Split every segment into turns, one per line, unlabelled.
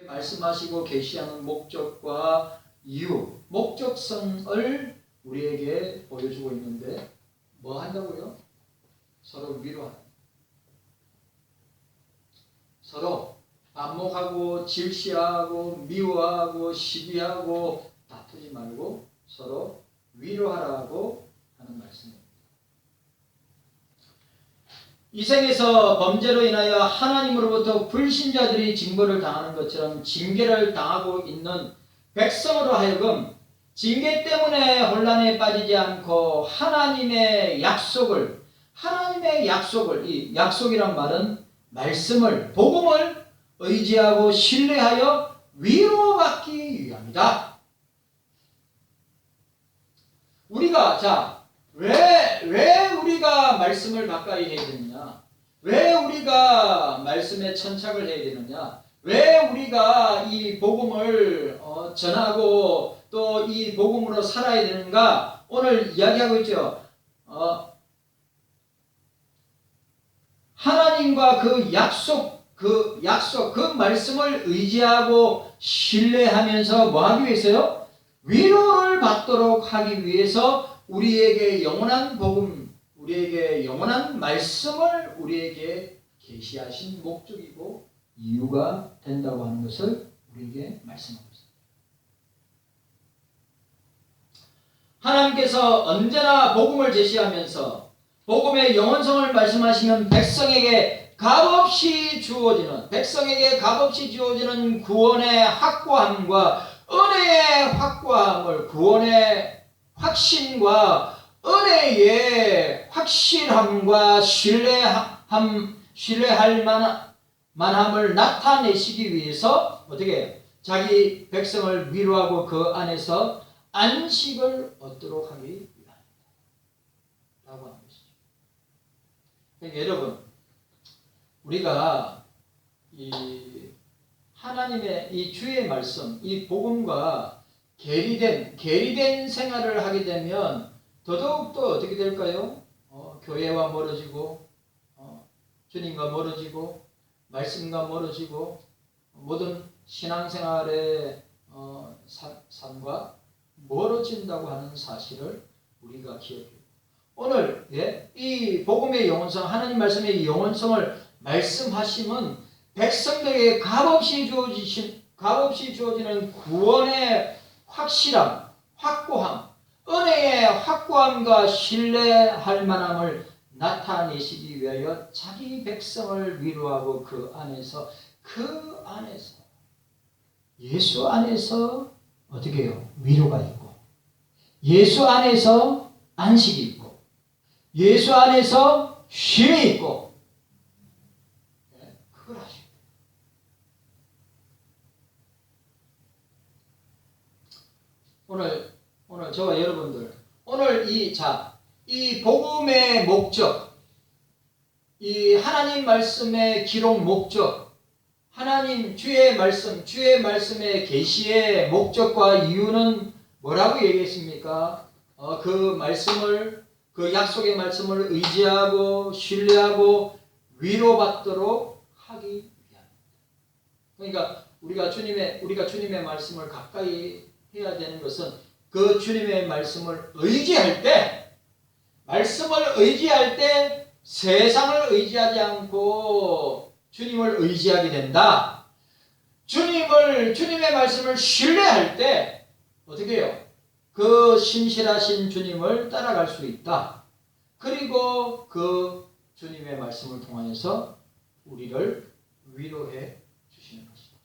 말씀하시고 계시하는 목적과 이유, 목적성을 우리에게 보여주고 있는데 뭐 한다고요? 서로 위로하는, 서로 안목하고 질시하고 미워하고 시비하고 다투지 말고 서로 위로하라고 하는 말씀입니다. 이 생에서 범죄로 인하여 하나님으로부터 불신자들이 징벌을 당하는 것처럼 징계를 당하고 있는 백성으로 하여금 징계 때문에 혼란에 빠지지 않고 하나님의 약속을, 이 약속이란 말은 말씀을, 복음을 의지하고 신뢰하여 위로받기 위함이다. 우리가 왜 우리가 말씀을 가까이 해야 되느냐? 왜 우리가 말씀에 천착을 해야 되느냐? 왜 우리가 이 복음을 전하고 또 이 복음으로 살아야 되는가? 오늘 이야기하고 있죠. 하나님과 그 약속, 그 말씀을 의지하고 신뢰하면서 뭐 하기 위해서요? 위로를 받도록 하기 위해서 우리에게 영원한 복음, 우리에게 영원한 말씀을 우리에게 계시하신 목적이고 이유가 된다고 하는 것을 우리에게 말씀하고 있습니다. 하나님께서 언제나 복음을 제시하면서 복음의 영원성을 말씀하시면 백성에게 값없이 주어지는 구원의 확고함과 은혜의 확고함을, 구원의 확신과 은혜의 확실함과 신뢰할 만함을 나타내시기 위해서 어떻게 자기 백성을 위로하고 그 안에서 안식을 얻도록 하기 위함이다 라고 하는 것이죠. 그러니까 여러분, 우리가 이 하나님의 이 주의 말씀, 이 복음과 계리된 생활을 하게 되면 더더욱더 어떻게 될까요? 교회와 멀어지고, 주님과 멀어지고, 말씀과 멀어지고, 모든 신앙생활의 삶과 멀어진다고 하는 사실을 우리가 기억해요. 오늘 이 복음의 영원성, 하나님 말씀의 영원성을 말씀하심은 백성들에게 값없이 주어지는 구원의 확실함, 확고함, 은혜의 확고함과 신뢰할 만함을 나타내시기 위하여 자기 백성을 위로하고 그 안에서 예수 안에서 어떻게 해요? 위로가 있고, 예수 안에서 안식이 있고, 예수 안에서 쉼이 있고, 그걸 하십니다. 오늘 저와 여러분들, 오늘 이 복음의 목적, 이 하나님 말씀의 기록 목적, 하나님 주의 말씀의 계시의 목적과 이유는 뭐라고 얘기했습니까? 그 약속의 말씀을 의지하고 신뢰하고 위로받도록 하기 위함입니다. 그러니까 우리가 주님의 말씀을 가까이 해야 되는 것은 그 주님의 말씀을 의지할 때 세상을 의지하지 않고 주님을 의지하게 된다. 주님의 말씀을 신뢰할 때 어떻게 해요? 그 신실하신 주님을 따라갈 수 있다. 그리고 그 주님의 말씀을 통하여서 우리를 위로해 주시는 것이다.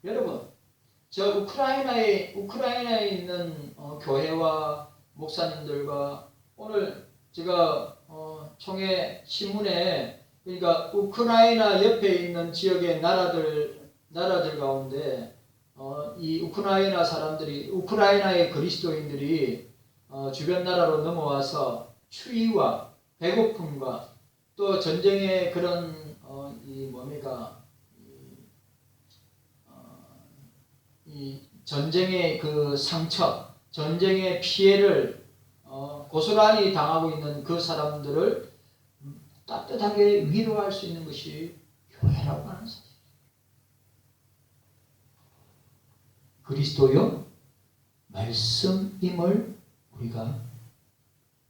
여러분, 저 우크라이나에 있는 교회와 목사님들과 오늘 제가 총회 신문에, 그러니까 우크라이나 옆에 있는 지역의 나라들 가운데 이 우크라이나 사람들이, 우크라이나의 그리스도인들이 주변 나라로 넘어와서 추위와 배고픔과 또 전쟁의 그런 이 전쟁의 그 상처, 전쟁의 피해를 고스란히 당하고 있는 그 사람들을 따뜻하게 위로할 수 있는 것이 교회라고 하는 사실. 그리스도요 말씀임을 우리가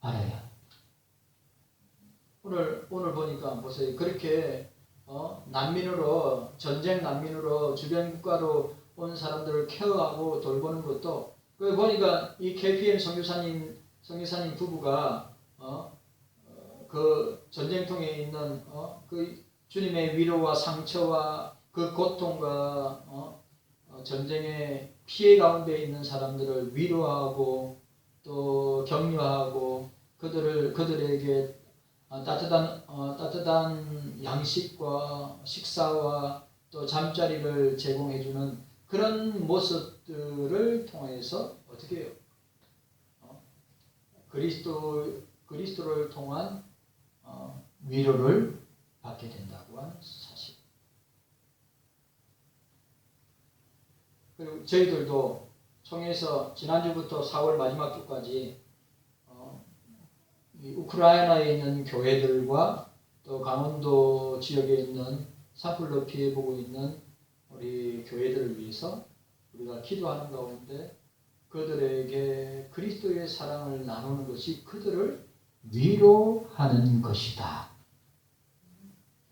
알아야. 오늘 보니까 보세요. 그렇게 난민으로, 전쟁 난민으로 주변 국가로 온 사람들을 케어하고 돌보는 것도, 그 보니까 이 KPM 선교사님 부부가 그 전쟁통에 있는 그 주님의 위로와 상처와 그 고통과 전쟁의 피해 가운데 있는 사람들을 위로하고 또 격려하고 그들에게 따뜻한 양식과 식사와 또 잠자리를 제공해주는 그런 모습들을 통해서 어떻게 해요? 그리스도를 통한 위로를 받게 된다고 하는 사실. 그리고 저희들도 총회에서 지난주부터 4월 마지막 주까지 이 우크라이나에 있는 교회들과 또 강원도 지역에 있는 산불로 피해보고 있는 우리 교회들을 위해서 우리가 기도하는 가운데 그들에게 그리스도의 사랑을 나누는 것이 그들을 위로하는 것이다.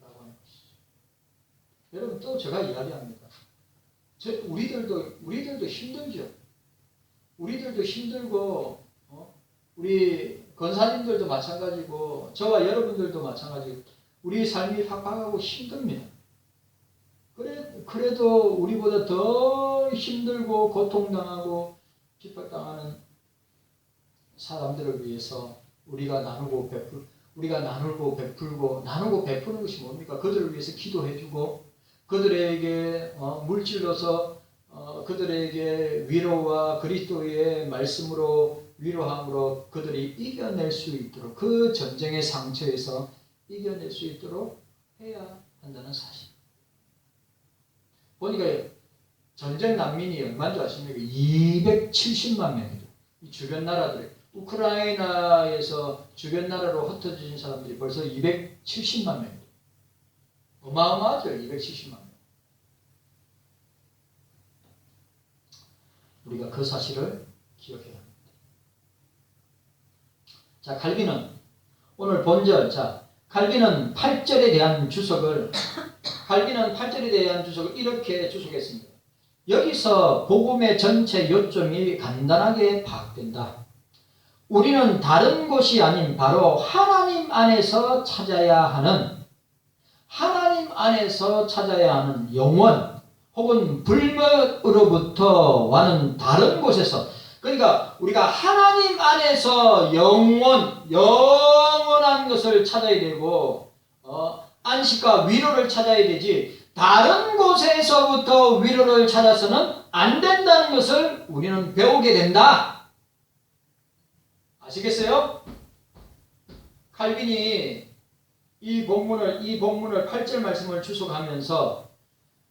라고 하는 것이죠. 여러분, 또 제가 이야기합니다. 우리들도 힘들죠. 우리들도 힘들고, 우리 권사님들도 마찬가지고, 저와 여러분들도 마찬가지고, 우리 삶이 팍팍하고 힘듭니다. 그래도 우리보다 더 힘들고 고통당하고 핍박당하는 사람들을 위해서 우리가 나누고 베푸는 것이 뭡니까? 그들을 위해서 기도해주고 그들에게 물질로서 그들에게 위로와 그리스도의 말씀으로 위로함으로 그들이 이겨낼 수 있도록, 그 전쟁의 상처에서 이겨낼 수 있도록 해야 한다는 사실. 보니까 전쟁 난민이 얼마인 줄 아십니까? 270만 명이죠. 이 주변 나라들, 우크라이나에서 주변 나라로 흩어진 사람들이 벌써 270만 명이죠. 어마어마하죠. 270만 명. 우리가 그 사실을 기억해야 합니다. 자, 칼빈은 오늘 본절, 칼빈은 8절에 대한 주석을 이렇게 주석했습니다. 여기서 복음의 전체 요점이 간단하게 파악된다. 우리는 다른 곳이 아닌 바로 하나님 안에서 찾아야 하는 영원 혹은 불멸으로부터 와는 다른 곳에서, 그러니까 우리가 하나님 안에서 영원한 것을 찾아야 되고 안식과 위로를 찾아야 되지, 다른 곳에서부터 위로를 찾아서는 안 된다는 것을 우리는 배우게 된다. 아시겠어요? 칼빈이 이 본문을 8절 말씀을 주석하면서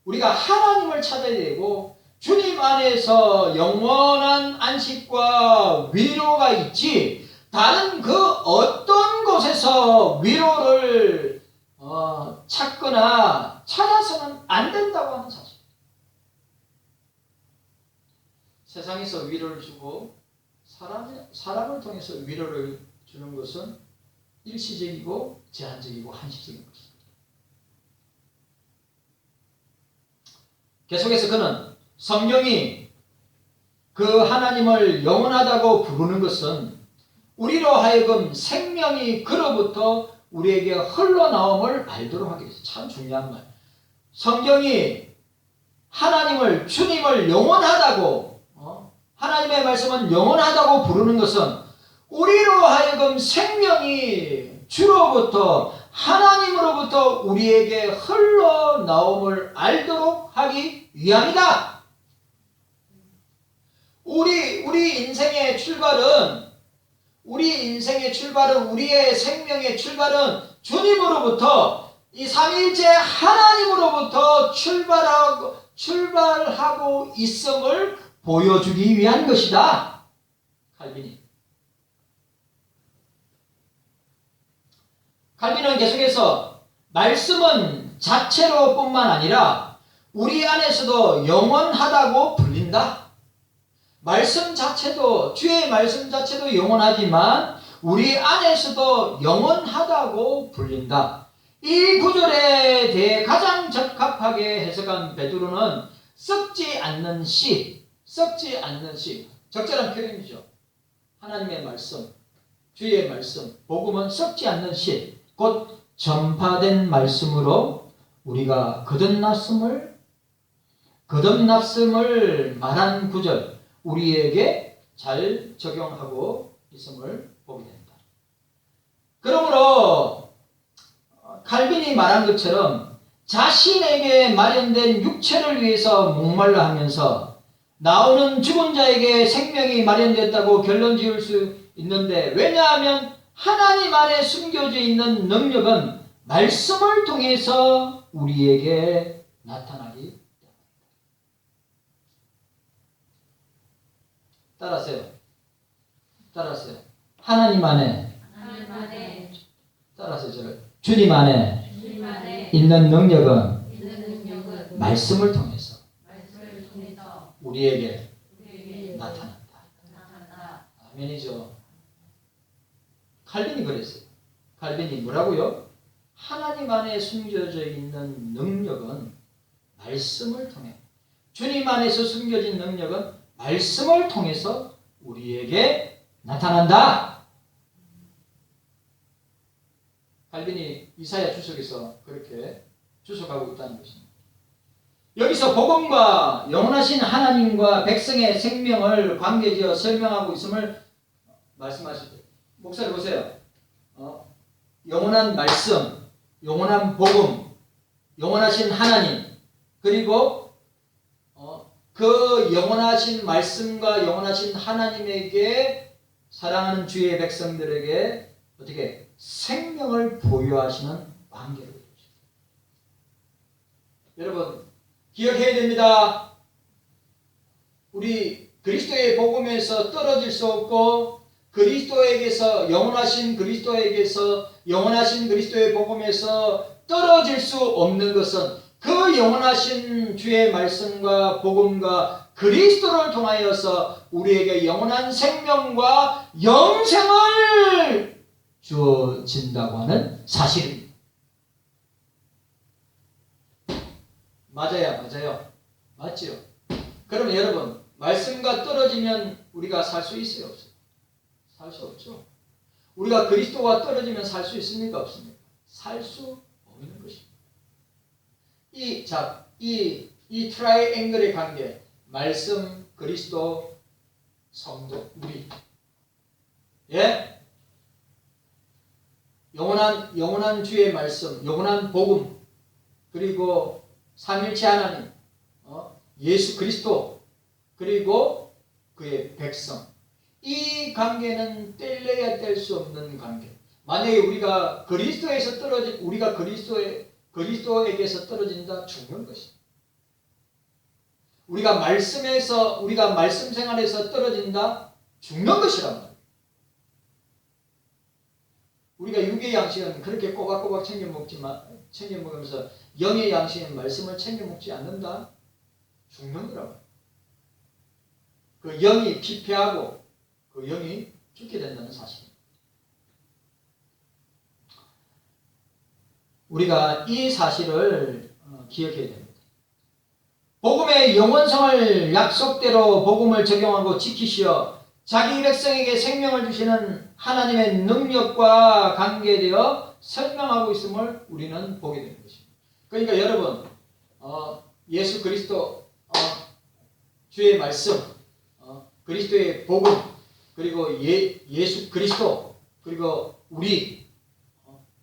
우리가 하나님을 찾아야 되고 주님 안에서 영원한 안식과 위로가 있지, 다른 그 어떤 곳에서 위로를 찾거나 찾아서는 안 된다고 하는 사실. 세상에서 위로를 주고 사람을 통해서 위로를 주는 것은 일시적이고 제한적이고 한시적인 것입니다. 계속해서 그는 성경이 그 하나님을 영원하다고 부르는 것은 우리로 하여금 생명이 그로부터 우리에게 흘러나옴을 알도록 하기 위해서. 참 중요한 말. 성경이 하나님을, 주님을 영원하다고, 하나님의 말씀은 영원하다고 부르는 것은 우리로 하여금 생명이 주로부터, 하나님으로부터 우리에게 흘러나옴을 알도록 하기 위함이다. 우리 인생의 출발은, 우리의 생명의 출발은 주님으로부터, 이 삼위일체 하나님으로부터 출발하고 있음을 보여주기 위한 것이다. 칼빈은 계속해서 말씀은 자체로 뿐만 아니라 우리 안에서도 영원하다고 불린다. 말씀 자체도 주의 말씀 자체도 영원하지만 우리 안에서도 영원하다고 불린다. 이 구절에 대해 가장 적합하게 해석한 베드로는 썩지 않는 씨, 썩지 않는 씨, 적절한 표현이죠. 하나님의 말씀, 주의 말씀, 복음은 썩지 않는 씨, 곧 전파된 말씀으로 우리가 거듭났음을 말한 구절, 우리에게 잘 적용하고 있음을 보게 됩니다. 그러므로 칼빈이 말한 것처럼 자신에게 마련된 육체를 위해서 목말라 하면서 나오는 죽은 자에게 생명이 마련됐다고 결론 지을 수 있는데, 왜냐하면 하나님 안에 숨겨져 있는 능력은 말씀을 통해서 우리에게 나타나기 때문입니다. 따라하세요. 하나님 안에 따라하세요. 저를. 주님 안에 있는 능력은 말씀을 통해서 우리에게 나타난다. 아멘이죠. 칼빈이 그랬어요. 칼빈이 뭐라고요? 하나님 안에 숨겨져 있는 능력은 말씀을 통해, 주님 안에서 숨겨진 능력은 말씀을 통해서 우리에게 나타난다. 칼빈이 이사야 주석에서 그렇게 주석하고 있다는 것입니다. 여기서 복음과 영원하신 하나님과 백성의 생명을 관계지어 설명하고 있음을 말씀하시죠. 목사님 보세요. 영원한 말씀, 영원한 복음, 영원하신 하나님, 그리고 그 영원하신 말씀과 영원하신 하나님에게 사랑하는 주의 백성들에게 어떻게 생명을 보유하시는 관계를 보여줍니다. 여러분 기억해야 됩니다. 우리 그리스도의 복음에서 떨어질 수 없고, 그리스도에게서 영원하신 그리스도의 복음에서 떨어질 수 없는 것은 그 영원하신 주의 말씀과 복음과 그리스도를 통하여서 우리에게 영원한 생명과 영생을 주어진다고 하는 사실입니다. 맞아요. 맞지요? 그러면 여러분, 말씀과 떨어지면 우리가 살 수 있어요, 없어요? 살 수 없죠. 우리가 그리스도와 떨어지면 살 수 있습니까, 없습니까? 살 수 없는 것입니다. 이 트라이앵글의 관계, 말씀, 그리스도, 성도, 우리. 예? 영원한 주의 말씀, 영원한 복음, 그리고 삼일체 하나님, 예수 그리스도, 그리고 그의 백성. 이 관계는 뗄래야 뗄 수 없는 관계. 만약에 우리가 그리스도에게서 떨어진다, 죽는 것입니다. 우리가 말씀 생활에서 떨어진다, 죽는 것이란 말이에요. 우리가 육의 양식은 그렇게 꼬박꼬박 챙겨 먹으면서 영의 양식인 말씀을 챙겨 먹지 않는다, 죽는 거라고. 그 영이 피폐하고 그 영이 죽게 된다는 사실입니다. 우리가 이 사실을 기억해야 됩니다. 복음의 영원성을 약속대로 복음을 적용하고 지키시어 자기 백성에게 생명을 주시는 하나님의 능력과 관계되어 설명하고 있음을 우리는 보게 되는 것입니다. 그러니까 여러분, 예수 그리스도, 주의 말씀, 그리스도의 복음, 그리고 예수 그리스도, 그리고 우리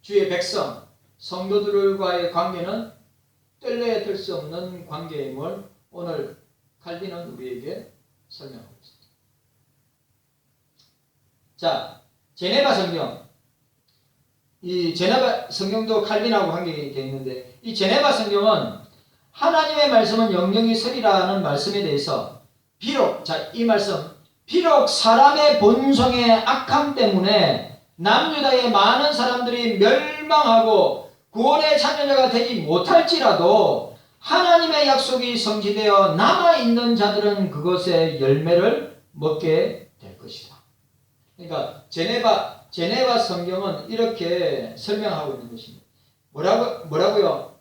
주의 백성, 성도들과의 관계는 뗄래야 뗄 수 없는 관계임을 오늘 칼빈은 우리에게 설명하고 있습니다. 자, 제네바 성경. 이 제네바 성경도 칼빈하고 관계되어 있는데, 이 제네바 성경은 하나님의 말씀은 영영이 서리라는 말씀에 대해서 비록 사람의 본성의 악함 때문에 남유다의 많은 사람들이 멸망하고 구원의 참여자가 되지 못할지라도 하나님의 약속이 성취되어 남아있는 자들은 그것의 열매를 먹게 될 것이다. 그러니까 제네바 성경은 이렇게 설명하고 있는 것입니다. 뭐라고요?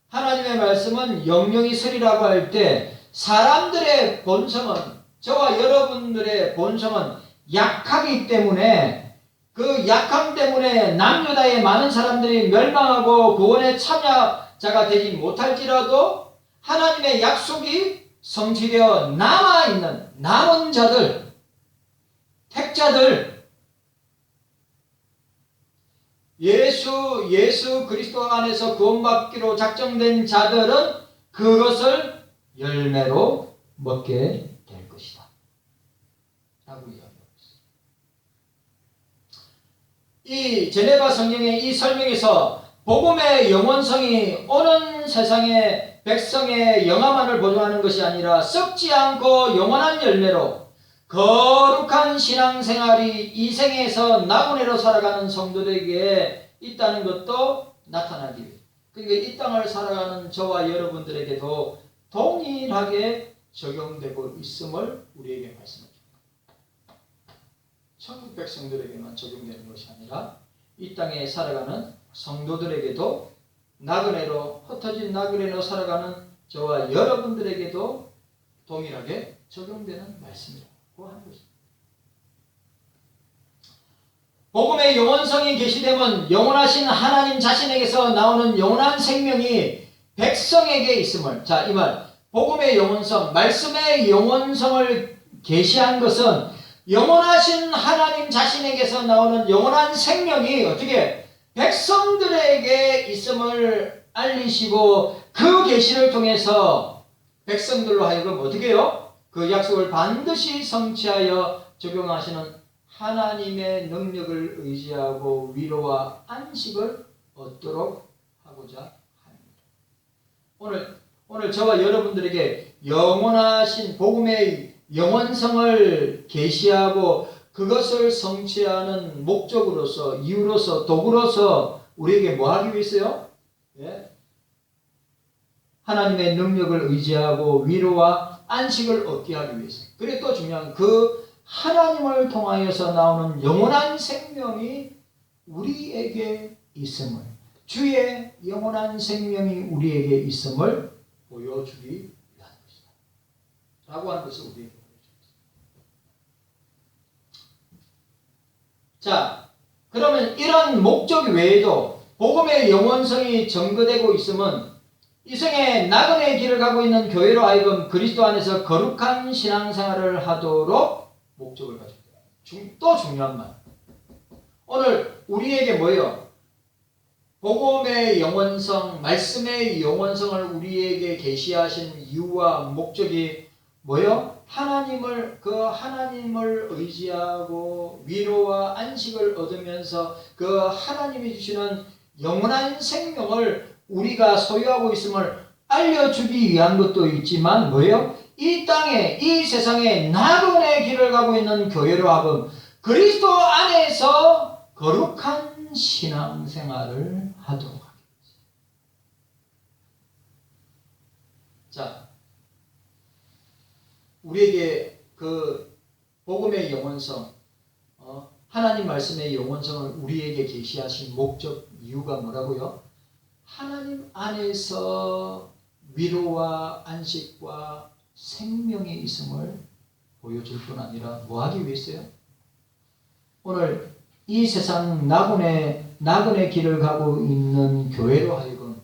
하나님의 말씀은 영영이 서리라고 할 때 사람들의 본성은, 저와 여러분들의 본성은 약하기 때문에 그 약함 때문에 남유다의 많은 사람들이 멸망하고 구원에 참여자가 되지 못할지라도 하나님의 약속이 성취되어 남아있는 남은 자들, 택자들, 예수 그리스도 안에서 구원받기로 작정된 자들은 그것을 열매로 먹게 될 것이다 라고 이야기하고 있습니다. 이 제네바 성경의 이 설명에서 복음의 영원성이 오는 세상의 백성의 영화만을 보존하는 것이 아니라 썩지 않고 영원한 열매로 거룩한 신앙생활이 이 생에서 나그네로 살아가는 성도들에게 있다는 것도 나타나기 위해, 그러니까 이 땅을 살아가는 저와 여러분들에게도 동일하게 적용되고 있음을 우리에게 말씀해줍니다. 천국 백성들에게만 적용되는 것이 아니라 이 땅에 살아가는 성도들에게도 나그네로, 흩어진 나그네로 살아가는 저와 여러분들에게도 동일하게 적용되는 말씀이라고 하는 것입니다. 복음의 영원성이 계시되면 영원하신 하나님 자신에게서 나오는 영원한 생명이 백성에게 있음을, 자, 이 말, 복음의 영원성, 말씀의 영원성을 계시한 것은 영원하신 하나님 자신에게서 나오는 영원한 생명이 어떻게 백성들에게 있음을 알리시고 그 계시를 통해서 백성들로 하여금 어떻게 해요? 그 약속을 반드시 성취하여 적용하시는 하나님의 능력을 의지하고 위로와 안식을 얻도록 하고자 합니다. 오늘 저와 여러분들에게 영원하신 복음의 영원성을 계시하고 그것을 성취하는 목적으로서, 이유로서, 도구로서 우리에게 뭐 하기 위해서요? 예? 하나님의 능력을 의지하고 위로와 안식을 얻게 하기 위해서. 그리고 또 중요한 그 하나님을 통하여서 나오는 영원한 생명이 우리에게 있음을, 주의 영원한 생명이 우리에게 있음을 보여주기 위한 것이다 라고 하는 것을 우리에게 보여줍니다. 자, 그러면 이런 목적 외에도 복음의 영원성이 증거되고 있으면 이 생에 나그네의 길을 가고 있는 교회로 하여금 그리스도 안에서 거룩한 신앙생활을 하도록 목적을 가지고 있다. 또 중요한 말. 오늘 우리에게 뭐예요? 복음의 영원성, 말씀의 영원성을 우리에게 계시하신 이유와 목적이 뭐예요? 하나님을 의지하고 위로와 안식을 얻으면서 그 하나님이 주시는 영원한 생명을 우리가 소유하고 있음을 알려주기 위한 것도 있지만 뭐예요? 이 땅에, 이 세상에 나그네의 길을 가고 있는 교회로 하금 그리스도 안에서 거룩한 신앙생활을 하도록 하겠습니다. 자, 우리에게 그 복음의 영원성, 하나님 말씀의 영원성을 우리에게 계시하신 목적, 이유가 뭐라고요? 하나님 안에서 위로와 안식과 생명이 있음을 보여줄 뿐 아니라 뭐 하기 위해서요? 오늘 이 세상 나그네 길을 가고 있는 교회로 하여금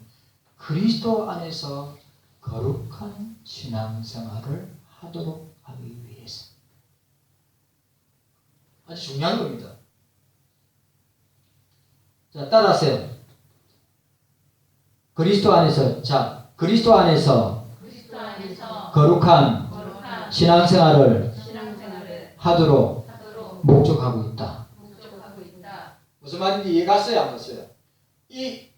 그리스도 안에서 거룩한 신앙생활을 하도록 하기 위해서. 아주 중요한 겁니다. 자, 따라하세요. 그리스도 안에서, 그리스도 안에서 거룩한 신앙생활을 하도록 목적하고 있다. 무슨 말인지 이해갔어요? 안 갔어요? 이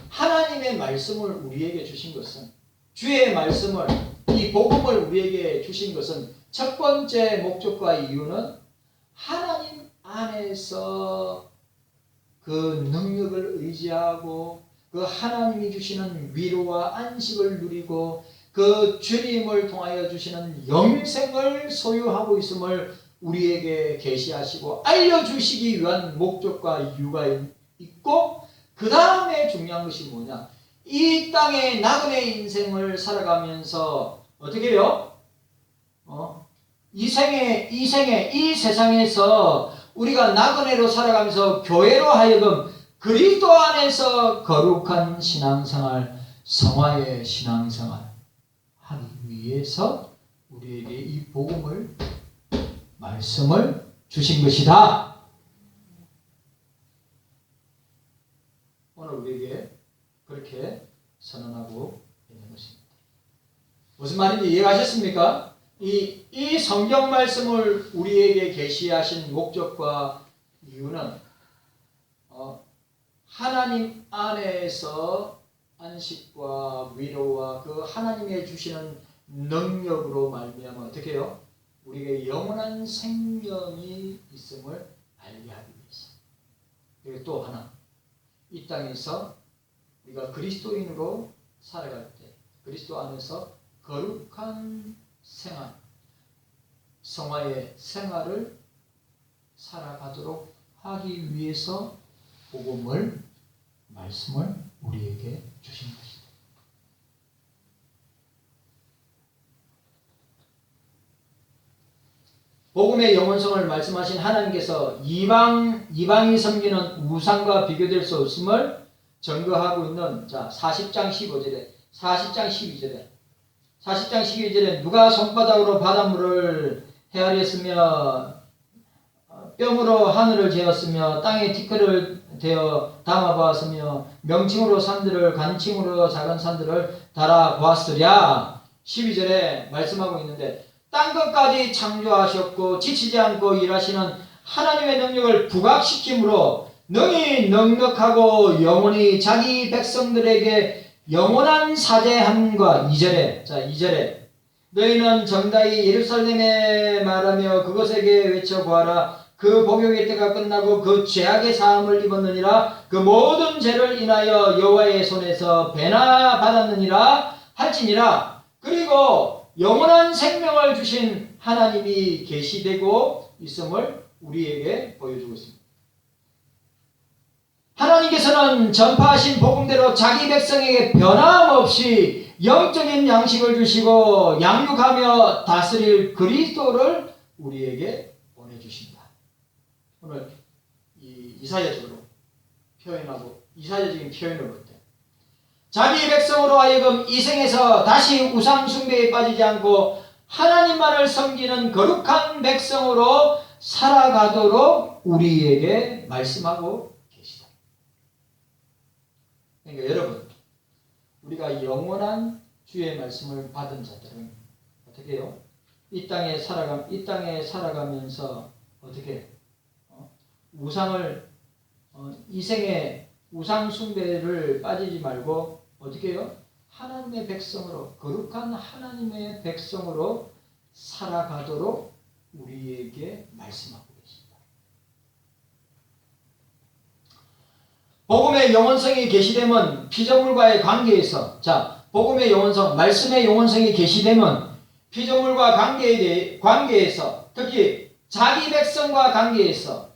하나님의 말씀을 우리에게 주신 것은, 주의 말씀을, 이 복음을 우리에게 주신 것은 첫 번째 목적과 이유는 하나님 안에서 그 능력을 의지하고 그 하나님이 주시는 위로와 안식을 누리고 그 주님을 통하여 주시는 영생을 소유하고 있음을 우리에게 계시하시고 알려주시기 위한 목적과 이유가 있고, 그 다음에 중요한 것이 뭐냐, 이 땅의 나그네 인생을 살아가면서 어떻게 해요? 이 세상에서 우리가 나그네로 살아가면서 교회로 하여금 그리스도 안에서 거룩한 신앙생활, 성화의 신앙생활 하기 위해서 우리에게 이 복음을, 말씀을 주신 것이다. 오늘 우리에게 그렇게 선언하고 있는 것입니다. 무슨 말인지 이해하셨습니까? 이 성경 말씀을 우리에게 계시하신 목적과 이유는 하나님 안에서 안식과 위로와 그 하나님의 주시는 능력으로 말미암아 어떻게 해요? 우리에게 영원한 생명이 있음을 알게 하기 위해서. 그리고 또 하나, 이 땅에서 우리가 그리스도인으로 살아갈 때 그리스도 안에서 거룩한 생활, 성화의 생활을 살아가도록 하기 위해서 복음을, 말씀을 우리에게 주신 것이다. 복음의 영원성을 말씀하신 하나님께서 이방이 섬기는 우상과 비교될 수 없음을 증거하고 있는 40장 15절에 40장 12절에 누가 손바닥으로 바닷물을 헤아렸으며 뼘으로 하늘을 재었으며 땅에 티끌을 대어 담아보았으며 명칭으로 산들을 간칭으로 작은 산들을 달아보았으랴. 12절에 말씀하고 있는데, 땅끝까지 창조하셨고 지치지 않고 일하시는 하나님의 능력을 부각시킴으로 능히 넉넉하고 영원히 자기 백성들에게 영원한 사제함과 2절에 너희는 정다이 예루살렘에 말하며 그것에게 외쳐 보아라. 그 복용의 때가 끝나고 그 죄악의 사함을 입었느니라. 그 모든 죄를 인하여 여호와의 손에서 배나 받았느니라 할지니라. 그리고 영원한 생명을 주신 하나님이 계시되고 있음을 우리에게 보여주고 있습니다. 하나님께서는 전파하신 복음대로 자기 백성에게 변함없이 영적인 양식을 주시고 양육하며 다스릴 그리스도를 우리에게 보내주신다. 오늘 이사야적으로 표현하고, 이사야적인 표현을 볼 때 자기 백성으로 하여금 이 생에서 다시 우상 숭배에 빠지지 않고 하나님만을 섬기는 거룩한 백성으로 살아가도록 우리에게 말씀하고 계시다. 그러니까 여러분, 우리가 영원한 주의 말씀을 받은 자들은 어떻게 해요? 이 땅에 살아가면서 어떻게 우상을 이 생에 우상 숭배를 빠지지 말고 어떻게 해요? 하나님의 백성으로, 거룩한 하나님의 백성으로 살아가도록 우리에게 말씀하고 계십니다. 복음의 영원성이 계시되면 피조물과의 관계에서, 복음의 영원성, 말씀의 영원성이 계시되면 피조물과 관계에서, 특히 자기 백성과 관계에서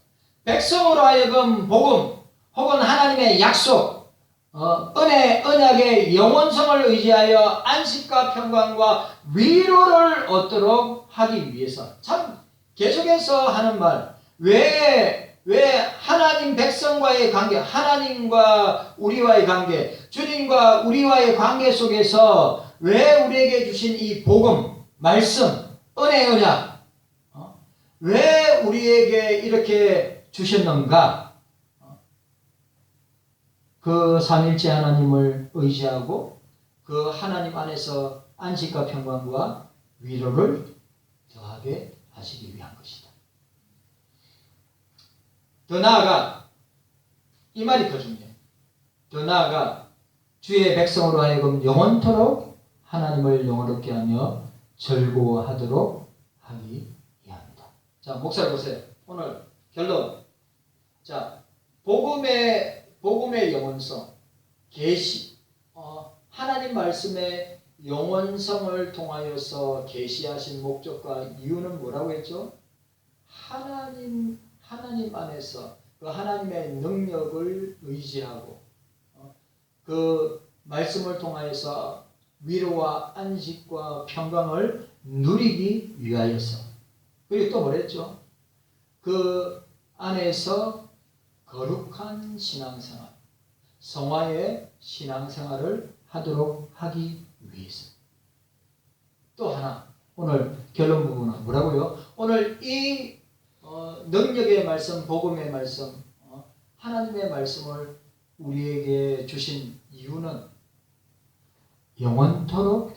백성으로 하여금 복음 혹은 하나님의 약속, 언약의 영원성을 의지하여 안식과 평강과 위로를 얻도록 하기 위해서, 참 계속해서 하는 말, 왜 하나님 백성과의 관계, 하나님과 우리와의 관계, 주님과 우리와의 관계 속에서 왜 우리에게 주신 이 복음, 말씀, 은혜, 언약, 왜 우리에게 이렇게 주셨는가? 그 삼일째 하나님을 의지하고 그 하나님 안에서 안식과 평강과 위로를 더하게 하시기 위한 것이다. 더 나아가, 이 말이 더 중요해. 더 나아가 주의 백성으로 하여금 영원토록 하나님을 영원롭게 하며 즐거워하도록 하기 위함이다. 자, 목사를 보세요. 오늘 결론. 자, 복음의 영원성, 계시 하나님 말씀의 영원성을 통하여서 계시하신 목적과 이유는 뭐라고 했죠? 하나님 안에서 그 하나님의 능력을 의지하고 그 말씀을 통하여서 위로와 안식과 평강을 누리기 위하여서. 그리고 또 뭐랬죠? 그 안에서 거룩한 신앙생활, 성화의 신앙생활을 하도록 하기 위해서. 또 하나, 오늘 결론 부분은 뭐라고요? 오늘 이 능력의 말씀, 복음의 말씀, 하나님의 말씀을 우리에게 주신 이유는 영원토록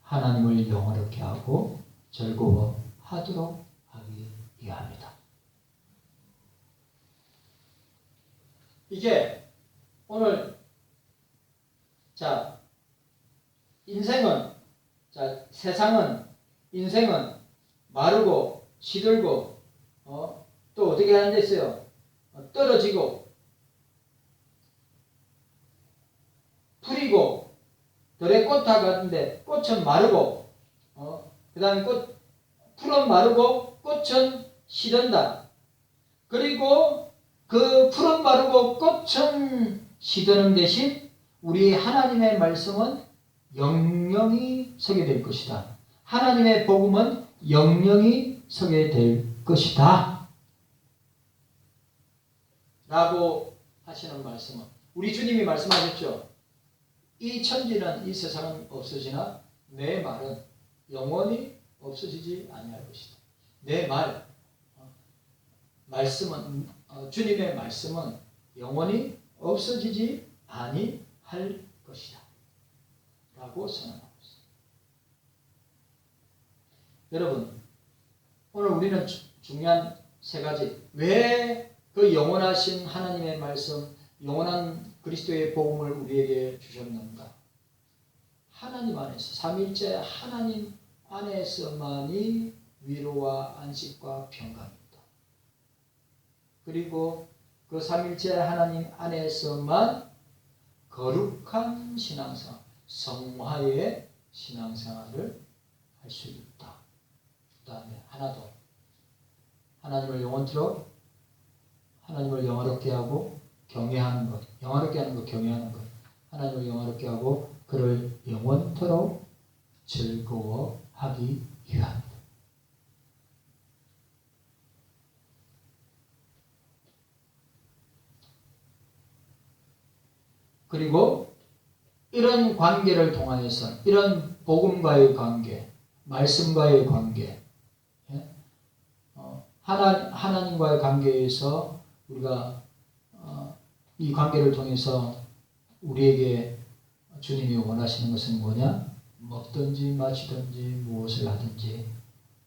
하나님을 영화롭게 하고 즐거워하도록 하기 위함이다. 이게 오늘 인생은 마르고 시들고 또 어떻게 하는 데 있어요? 떨어지고 풀이고 들에 꽃과 같은데 꽃은 마르고 그 다음에 풀은 마르고 꽃은 시든다. 그리고 그 풀은 마르고 꽃은 시드는 대신 우리 하나님의 말씀은 영영이 서게 될 것이다. 하나님의 복음은 영영이 서게 될 것이다. 라고 하시는 말씀은 우리 주님이 말씀하셨죠. 이 천지는 이 세상은 없어지나 내 말은 영원히 없어지지 아니할 것이다. 내 말씀은 주님의 말씀은 영원히 없어지지 아니할 것이다. 라고 선언하고 있습니다. 여러분, 오늘 우리는 중요한 세 가지. 왜 그 영원하신 하나님의 말씀, 영원한 그리스도의 복음을 우리에게 주셨는가? 하나님 안에서, 삼위일체 하나님 안에서만이 위로와 안식과 평강입니다. 그리고 그 삼위일체 하나님 안에서만 거룩한 신앙생활, 성화의 신앙생활을 할 수 있다. 그 다음에 하나 더. 하나님을 영원토록 하나님을 영화롭게 하고 경외하는 것. 영화롭게 하는 것, 경외하는 것. 하나님을 영화롭게 하고 그를 영원토록 즐거워하기 위함입니다. 그리고 이런 관계를 통하여서 이런 복음과의 관계, 말씀과의 관계, 하나님과의 관계에서 우리가 이 관계를 통해서 우리에게 주님이 원하시는 것은 뭐냐? 먹든지 마시든지 무엇을 하든지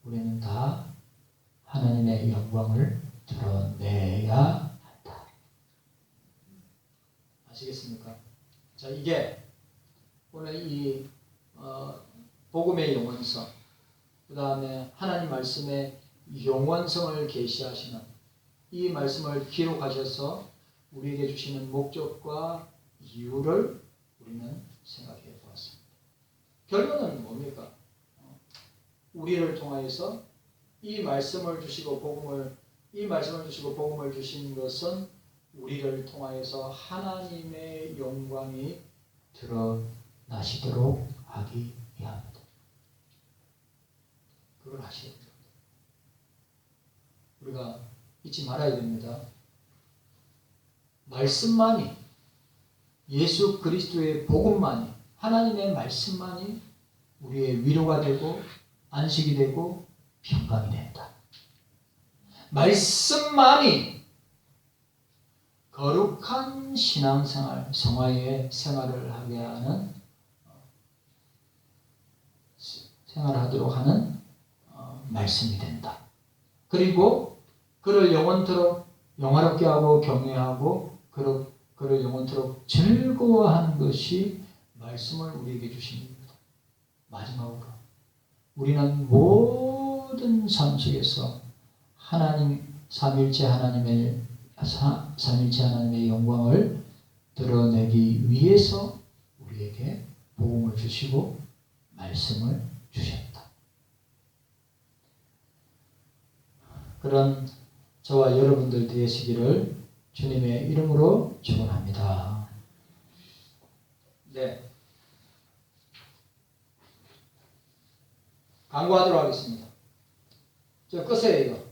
우리는 다 하나님의 영광을 드러내야 한다. 아시겠습니까? 자, 이게 오늘 이 복음의 영원성, 그 다음에 하나님 말씀의 영원성을 계시하시는 이 말씀을 기록하셔서 우리에게 주시는 목적과 이유를 우리는 생각해 보았습니다. 결론은 뭡니까? 우리를 통하여서 이 말씀을 주시고 복음을 주신 것은 우리를 통하여서 하나님의 영광이 드러나시도록 하기 위함입니다. 그걸 아셔야 됩니다. 우리가 잊지 말아야 됩니다. 말씀만이, 예수 그리스도의 복음만이, 하나님의 말씀만이 우리의 위로가 되고 안식이 되고 평강이 된다. 말씀만이 거룩한 신앙생활, 성화의 생활을 하게 하는 생활하도록 하는 말씀이 된다. 그리고 그를 영원토록 영화롭게 하고 경외하고 그를 영원토록 즐거워하는 것이 말씀을 우리에게 주십니다. 마지막으로 우리는 모든 삶 속에서 삼위일체 하나님의 영광을 드러내기 위해서 우리에게 복음을 주시고 말씀을 주셨다. 그런 저와 여러분들 되시기를 주님의 이름으로 축원합니다. 네. 광고하도록 하겠습니다. 저 끄세요, 이거.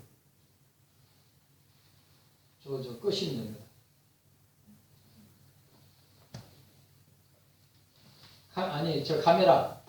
저 끄시면 됩니다. 아니, 저 카메라.